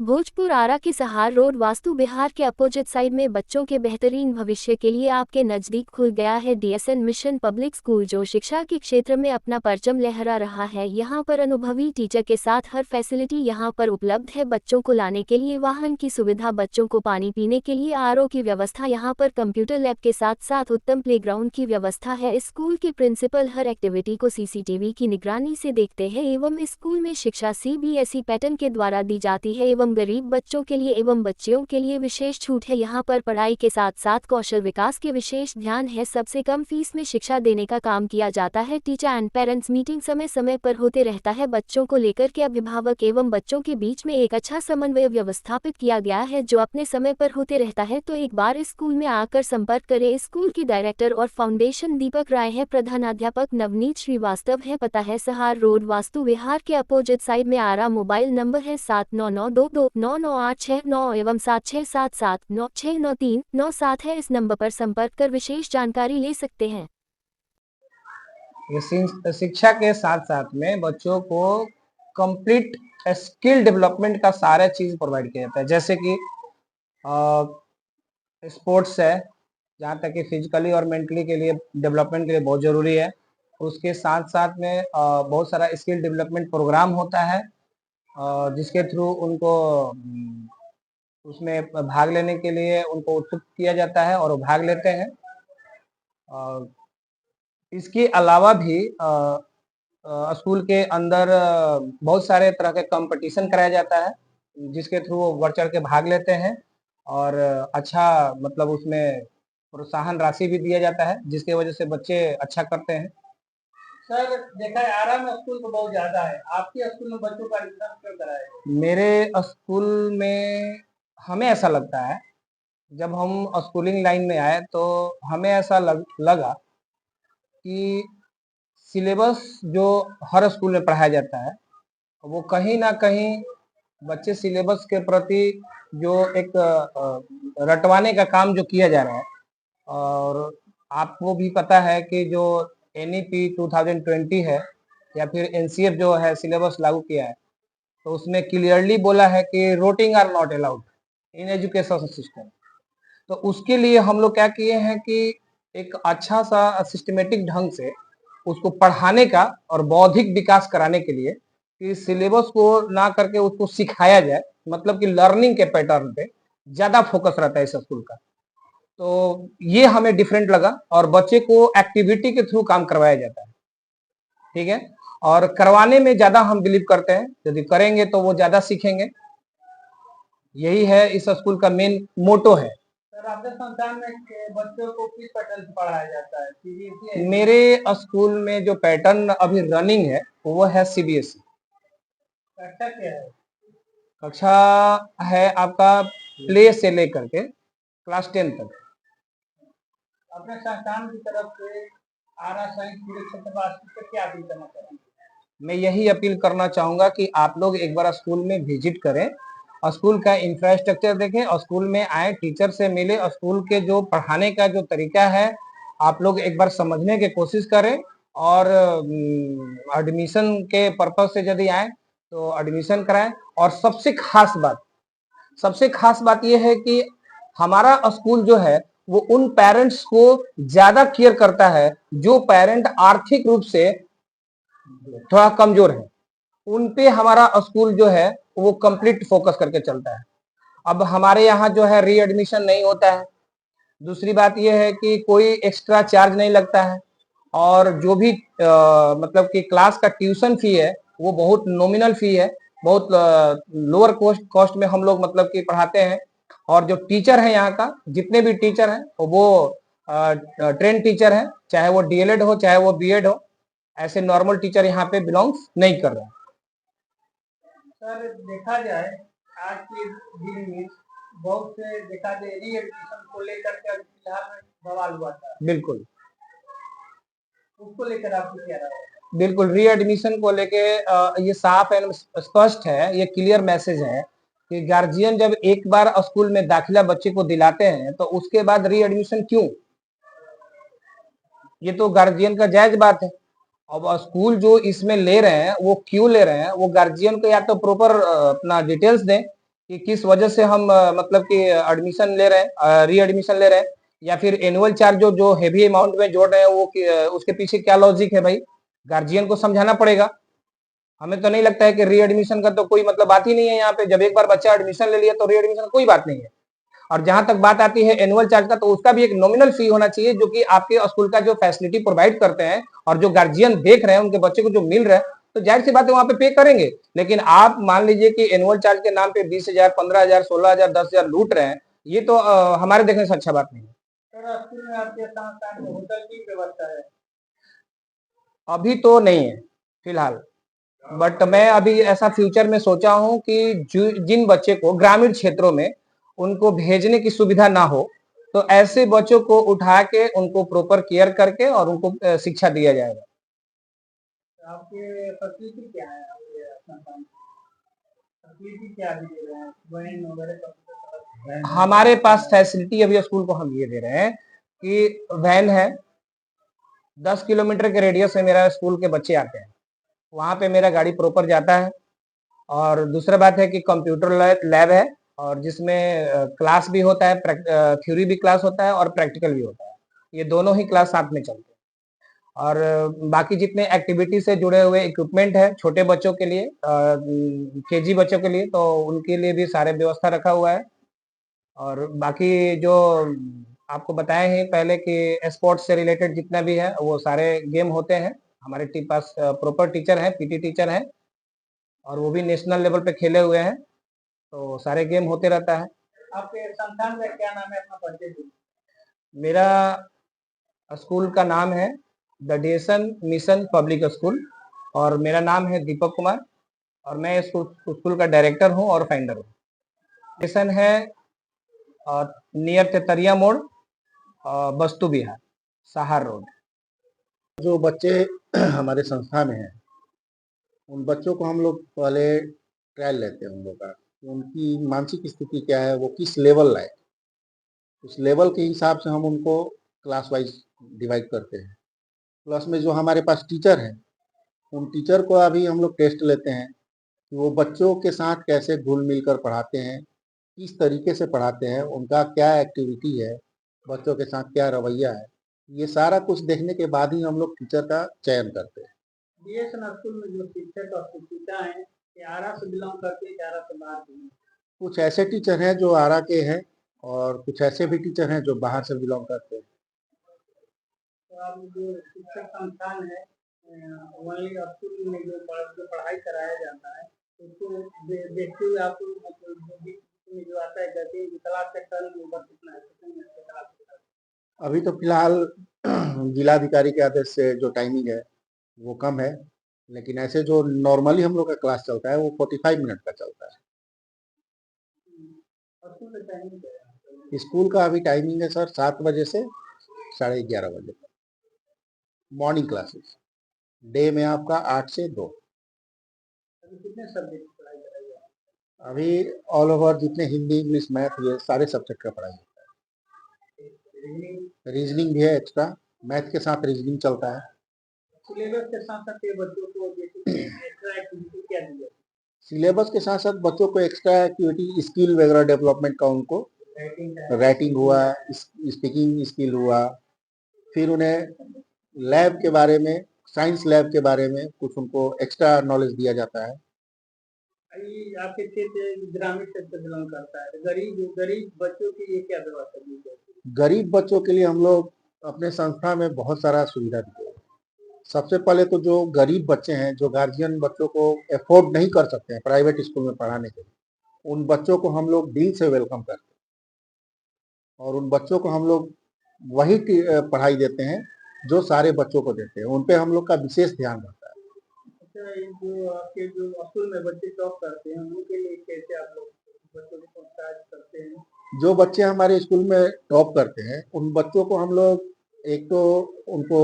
भोजपुर आरा की सहार रोड वास्तु विहार के opposite side में बच्चों के बेहतरीन भविष्य के लिए आपके नजदीक खुल गया है डीएसएन मिशन पब्लिक स्कूल, जो शिक्षा के क्षेत्र में अपना परचम लहरा रहा है। यहाँ पर अनुभवी टीचर के साथ हर फैसिलिटी यहाँ पर उपलब्ध है। बच्चों को लाने के लिए वाहन की सुविधा, बच्चों को पानी पीने के लिए आरओ की व्यवस्था, यहाँ पर कंप्यूटर लैब के साथ साथ उत्तम प्लेग्राउंड की व्यवस्था है। स्कूल के प्रिंसिपल हर एक्टिविटी को सीसीटीवी की निगरानी से देखते हैं एवं स्कूल में शिक्षा सीबीएसई पैटर्न के द्वारा दी जाती है एवं गरीब बच्चों के लिए एवं बच्चियों के लिए विशेष छूट है। यहाँ पर पढ़ाई के साथ साथ कौशल विकास के विशेष ध्यान है। सबसे कम फीस में शिक्षा देने का काम किया जाता है। टीचर एंड पेरेंट्स मीटिंग समय समय पर होते रहता है। बच्चों को लेकर के अभिभावक एवं बच्चों के बीच में एक अच्छा समन्वय व्यवस्थापित किया गया है, जो अपने समय पर होते रहता है। तो एक बार स्कूल में आकर संपर्क करें। स्कूल की डायरेक्टर और फाउंडेशन दीपक राय है, प्रधानाध्यापक नवनीत श्रीवास्तव है। पता है सहार रोड वास्तु विहार के अपोजिट साइड में आरा। मोबाइल नंबर है 7992299869 एवं 7677969397 है। इस नंबर पर संपर्क कर विशेष जानकारी ले सकते हैं। शिक्षा के साथ साथ में बच्चों को कंप्लीट स्किल डेवलपमेंट का सारा चीज प्रोवाइड किया जाता है, जैसे कि स्पोर्ट्स है, जहाँ तक कि फिजिकली और मेंटली के लिए डेवलपमेंट के लिए बहुत जरूरी है। उसके साथ साथ में बहुत सारा स्किल डेवलपमेंट प्रोग्राम होता है, जिसके थ्रू उनको उसमें भाग लेने के लिए उनको उत्सुक किया जाता है और वो भाग लेते हैं। इसके अलावा भी स्कूल के अंदर बहुत सारे तरह के कंपटीशन कराया जाता है, जिसके थ्रू वो बढ़ चढ़ के भाग लेते हैं और अच्छा मतलब उसमें प्रोत्साहन राशि भी दिया जाता है, जिसकी वजह से बच्चे अच्छा करते हैं। सर, देखा है आरा में स्कूल तो बहुत ज्यादा है, आपके स्कूल में बच्चों का एडमिशन क्यों कराया? मेरे स्कूल में हमें ऐसा लगता है, जब हम स्कूलिंग लाइन में आए तो हमें ऐसा लगा कि सिलेबस जो हर स्कूल में पढ़ाया जाता है वो कहीं ना कहीं बच्चे सिलेबस के प्रति जो एक रटवाने का काम जो किया जा रहा है, और आपको भी पता है कि जो एनईपी 2020 है या फिर एनसीएफ जो है सिलेबस लागू किया है, तो उसमें क्लियरली बोला है कि rotting are not allowed in education system. तो उसके लिए हम लोग क्या किए हैं कि एक अच्छा सा सिस्टमेटिक ढंग से उसको पढ़ाने का और बौद्धिक विकास कराने के लिए कि सिलेबस को ना करके उसको सिखाया जाए, मतलब कि लर्निंग के पैटर्न पे ज्यादा फोकस रहता है इस स्कूल का। तो ये हमें डिफरेंट लगा और बच्चे को एक्टिविटी के थ्रू काम करवाया जाता है, ठीक है, और करवाने में ज्यादा हम बिलीव करते हैं। यदि करेंगे तो वो ज्यादा सीखेंगे। यही है इस स्कूल का मेन मोटो है। सर, आपके संस्थान में बच्चों को किस पैटर्न से पढ़ाया जाता है, सीबीएसई? मेरे स्कूल में जो पैटर्न अभी रनिंग है वो है सीबीएसई। कक्षा क्या है? कक्षा है आपका प्ले से लेकर के क्लास 10 तक। अपने संस्थान की तरफ से आरा सहित पूरे क्षेत्रवासी को क्या अपील करना चाहेंगे? मैं यही अपील करना चाहूंगा कि आप लोग एक बार स्कूल में विजिट करें, स्कूल का इंफ्रास्ट्रक्चर देखें, स्कूल में आए, टीचर से मिले, स्कूल के जो पढ़ाने का जो तरीका है आप लोग एक बार समझने की कोशिश करें। और एडमिशन के पर्पज से यदि आए तो एडमिशन कराएं। और सबसे खास बात यह है कि हमारा स्कूल जो है वो उन पेरेंट्स को ज्यादा केयर करता है जो पेरेंट आर्थिक रूप से थोड़ा कमजोर है। उन पे हमारा स्कूल जो है वो कंप्लीट फोकस करके चलता है। अब हमारे यहाँ जो है री एडमिशन नहीं होता है। दूसरी बात यह है कि कोई एक्स्ट्रा चार्ज नहीं लगता है, और जो भी मतलब कि क्लास का ट्यूशन फी है वो बहुत नॉमिनल फी है, बहुत लोअर कॉस्ट में हम लोग मतलब कि पढ़ाते हैं। और जो टीचर है यहाँ का, जितने भी टीचर हैं वो ट्रेन टीचर हैं, चाहे वो डीएलएड हो चाहे वो बीएड हो। ऐसे नॉर्मल टीचर यहाँ पे बिलोंग्स नहीं कर रहे हैं। सर, देखा जाए आज के दिन में बहुत से देखा जाए री एडमिशन को लेकर के अभी फिलहाल में बवाल हुआ था, बिल्कुल उसको लेकर आपको क्या राय है? बिल्कुल री एडमिशन को लेके ये साफ एंड स्पष्ट है, ये क्लियर मैसेज है कि गार्जियन जब एक बार स्कूल में दाखिला बच्चे को दिलाते हैं तो उसके बाद री एडमिशन क्यों? ये तो गार्जियन का जायज बात है। अब स्कूल जो इसमें ले रहे हैं वो क्यों ले रहे हैं, वो गार्जियन को या तो प्रॉपर अपना डिटेल्स दें कि किस वजह से हम मतलब कि एडमिशन ले रहे हैं, री एडमिशन ले रहे हैं, या फिर एनुअल चार्ज जो हेवी अमाउंट में जोड़ रहे हैं वो उसके पीछे क्या लॉजिक है भाई? गार्जियन को समझाना पड़ेगा। हमें तो नहीं लगता है कि री एडमिशन का तो कोई मतलब बात ही नहीं है यहाँ पे। जब एक बार बच्चा एडमिशन ले लिया तो री एडमिशन कोई बात नहीं है। और जहां तक बात आती है एनुअल चार्ज का, तो उसका भी एक नॉमिनल फी होना चाहिए जो कि आपके स्कूल का जो फैसिलिटी प्रोवाइड करते हैं और जो गार्जियन देख रहे हैं उनके बच्चे को जो मिल रहा है, तो जाहिर सी बात है वहां पे पे करेंगे। लेकिन आप मान लीजिए कि एनुअल चार्ज के नाम पे 20,000, 15,000, 16,000, 10,000 लूट रहे हैं, ये तो हमारे देखने से अच्छा बात नहीं है। सर स्कूल में आपके साथ होटल की व्यवस्था है? अभी तो नहीं है फिलहाल, बट मैं अभी ऐसा फ्यूचर में सोचा हूं कि जिन बच्चे को ग्रामीण क्षेत्रों में उनको भेजने की सुविधा ना हो, तो ऐसे बच्चों को उठा के उनको प्रॉपर केयर करके और उनको शिक्षा दिया जाएगा। आपके फैसिलिटी क्या है आपके संस्थान में? फैसिलिटी क्या दे रहे हैं, वैन वगैरह सब? हमारे पास फैसिलिटी अभी स्कूल को हम ये दे रहे हैं कि वैन है, 10 किलोमीटर के रेडियस में मेरा स्कूल के बच्चे आते हैं, वहां पे मेरा गाड़ी प्रॉपर जाता है। और दूसरा बात है कि कंप्यूटर लैब है, और जिसमें क्लास भी होता है, थ्योरी भी क्लास होता है और प्रैक्टिकल भी होता है। ये दोनों ही क्लास साथ में चलते हैं। और बाकी जितने एक्टिविटी से जुड़े हुए इक्विपमेंट है छोटे बच्चों के लिए, केजी बच्चों के लिए, तो उनके लिए भी सारे व्यवस्था रखा हुआ है। और बाकी जो आपको बताए हैं पहले कि स्पोर्ट्स से रिलेटेड जितना भी है वो सारे गेम होते हैं। हमारे पास प्रॉपर टीचर हैं, पीटी टीचर हैं, और वो भी नेशनल लेवल पे खेले हुए हैं, तो सारे गेम होते रहता है। आपके संस्थान का क्या नाम है, अपना परिचय दीजिए? मेरा स्कूल का नाम है the DSN mission public school, और मेरा नाम है दीपक कुमार, और मैं इस स्कूल का डायरेक्टर हूँ और फाउंडर हूँ। स्टेशन है नियर तेतरिया मोड़, बस्तु बिहार, सहार रोड। जो बच्चे हमारे संस्था में हैं, उन बच्चों को हम लोग पहले ट्रायल लेते हैं उन लोग का, उनकी मानसिक स्थिति क्या है, वो किस लेवल लाए, उस लेवल के हिसाब से हम उनको क्लास वाइज डिवाइड करते हैं। प्लस में जो हमारे पास टीचर हैं, उन टीचर को अभी हम लोग टेस्ट लेते हैं कि वो बच्चों के साथ कैसे घुल मिल कर पढ़ाते हैं, किस तरीके से पढ़ाते हैं, उनका क्या एक्टिविटी है, बच्चों के साथ क्या रवैया है। ये सारा कुछ देखने के बाद ही हम लोग टीचर का चयन करते हैं। डीएसएन स्कूल में जो शिक्षक और शिक्षिका हैं, ये आरा से बिलोंग करते हैं, आरा से बाहर के हैं? कुछ ऐसे टीचर हैं जो आरा के हैं और कुछ ऐसे भी टीचर हैं जो बाहर से बिलोंग करते हैं। तो आप जो शिक्षक संस्थान है, वहीं स्कूल में जो पढ़ाई कराया जाता है, उसको देखते हुए आपको मतलब जो आता है कहते हैं क्लास का टर्न ओवर कितना है, कितने क्लास? अभी तो फिलहाल जिलाधिकारी के आदेश से जो टाइमिंग है वो कम है, लेकिन ऐसे जो नॉर्मली हम लोग का क्लास चलता है वो 45 मिनट का चलता है। स्कूल का टाइमिंग क्या है? स्कूल का अभी टाइमिंग है सर 7 बजे से 11:30 बजे तक, मॉर्निंग क्लासेस। डे में आपका 8 से 2। अभी कितने सब्जेक्ट की पढ़ाई कराई जाती है? अभी ऑल ओवर जितने हिंदी, इंग्लिश, मैथ, ये सारे सब्जेक्ट का पढ़ाई होता है। रीजनिंग भी है एक्स्ट्रा, मैथ के साथ रीजनिंग चलता है। सिलेबस के साथ साथ ये बच्चों को जैसे एक्स्ट्रा एक्टिविटी क्या दी जाती है? सिलेबस के साथ साथ बच्चों को एक्स्ट्रा एक्टिविटी, स्किल वगैरह डेवलपमेंट का उनको, राइटिंग हुआ, स्पीकिंग स्किल हुआ, फिर उन्हें लैब के बारे में, साइंस लैब के बारे में कुछ उनको एक्स्ट्रा नॉलेज दिया जाता है। ये आपके क्षेत्र ग्रामीण क्षेत्र से बिलोंग करता है, गरीब बच्चों के लिए क्या व्यवस्था दी जाती है? गरीब बच्चों के लिए हम लोग अपने संस्था में बहुत सारा सुविधा देते हैं। सबसे पहले तो जो गरीब बच्चे हैं, जो गार्जियन बच्चों को अफोर्ड नहीं कर सकते हैं प्राइवेट स्कूल में पढ़ाने के लिए, उन बच्चों को हम लोग दिल से वेलकम करते हैं और उन बच्चों को हम लोग वही पढ़ाई देते हैं जो सारे बच्चों को देते हैं। उन पे हम लोग का विशेष ध्यान रहता है। अच्छा, ये जो आपके जो स्कूल में बच्चे टॉप करते हैं उनके लिए कैसे आप लोग बच्चों को प्रोत्साहित करते हैं? जो बच्चे हमारे स्कूल में टॉप करते हैं उन बच्चों को हम लोग एक तो उनको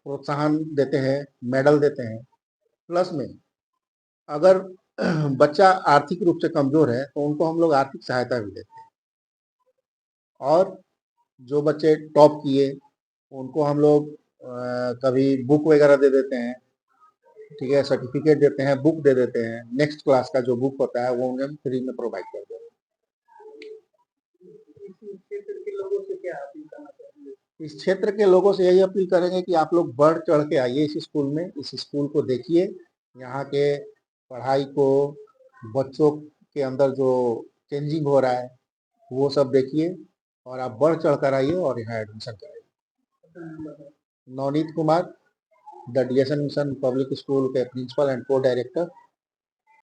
प्रोत्साहन देते हैं, मेडल देते हैं। प्लस में अगर बच्चा आर्थिक रूप से कमजोर है तो उनको हम लोग आर्थिक सहायता भी देते हैं। और जो बच्चे टॉप किए उनको हम लोग कभी बुक वगैरह दे देते हैं, ठीक है, सर्टिफिकेट देते हैं, बुक दे देते हैं। नेक्स्ट क्लास का जो बुक होता है वो उन्हें फ्री में प्रोवाइड कर देते हैं। क्या अपील करना चाहेंगे? इस क्षेत्र के लोगों से यही अपील करेंगे कि आप लोग बढ़ चढ़ के आइए इस स्कूल में, इस स्कूल को देखिए, यहाँ के पढ़ाई को, बच्चों के अंदर जो चेंजिंग हो रहा है वो सब देखिए और आप बढ़ चढ़ कर आइए और यहाँ एडमिशन कराइए। अपना नाम बताइए। Navneet Kumar, the DSN mission public school के प्रिंसिपल एंड को डायरेक्टर।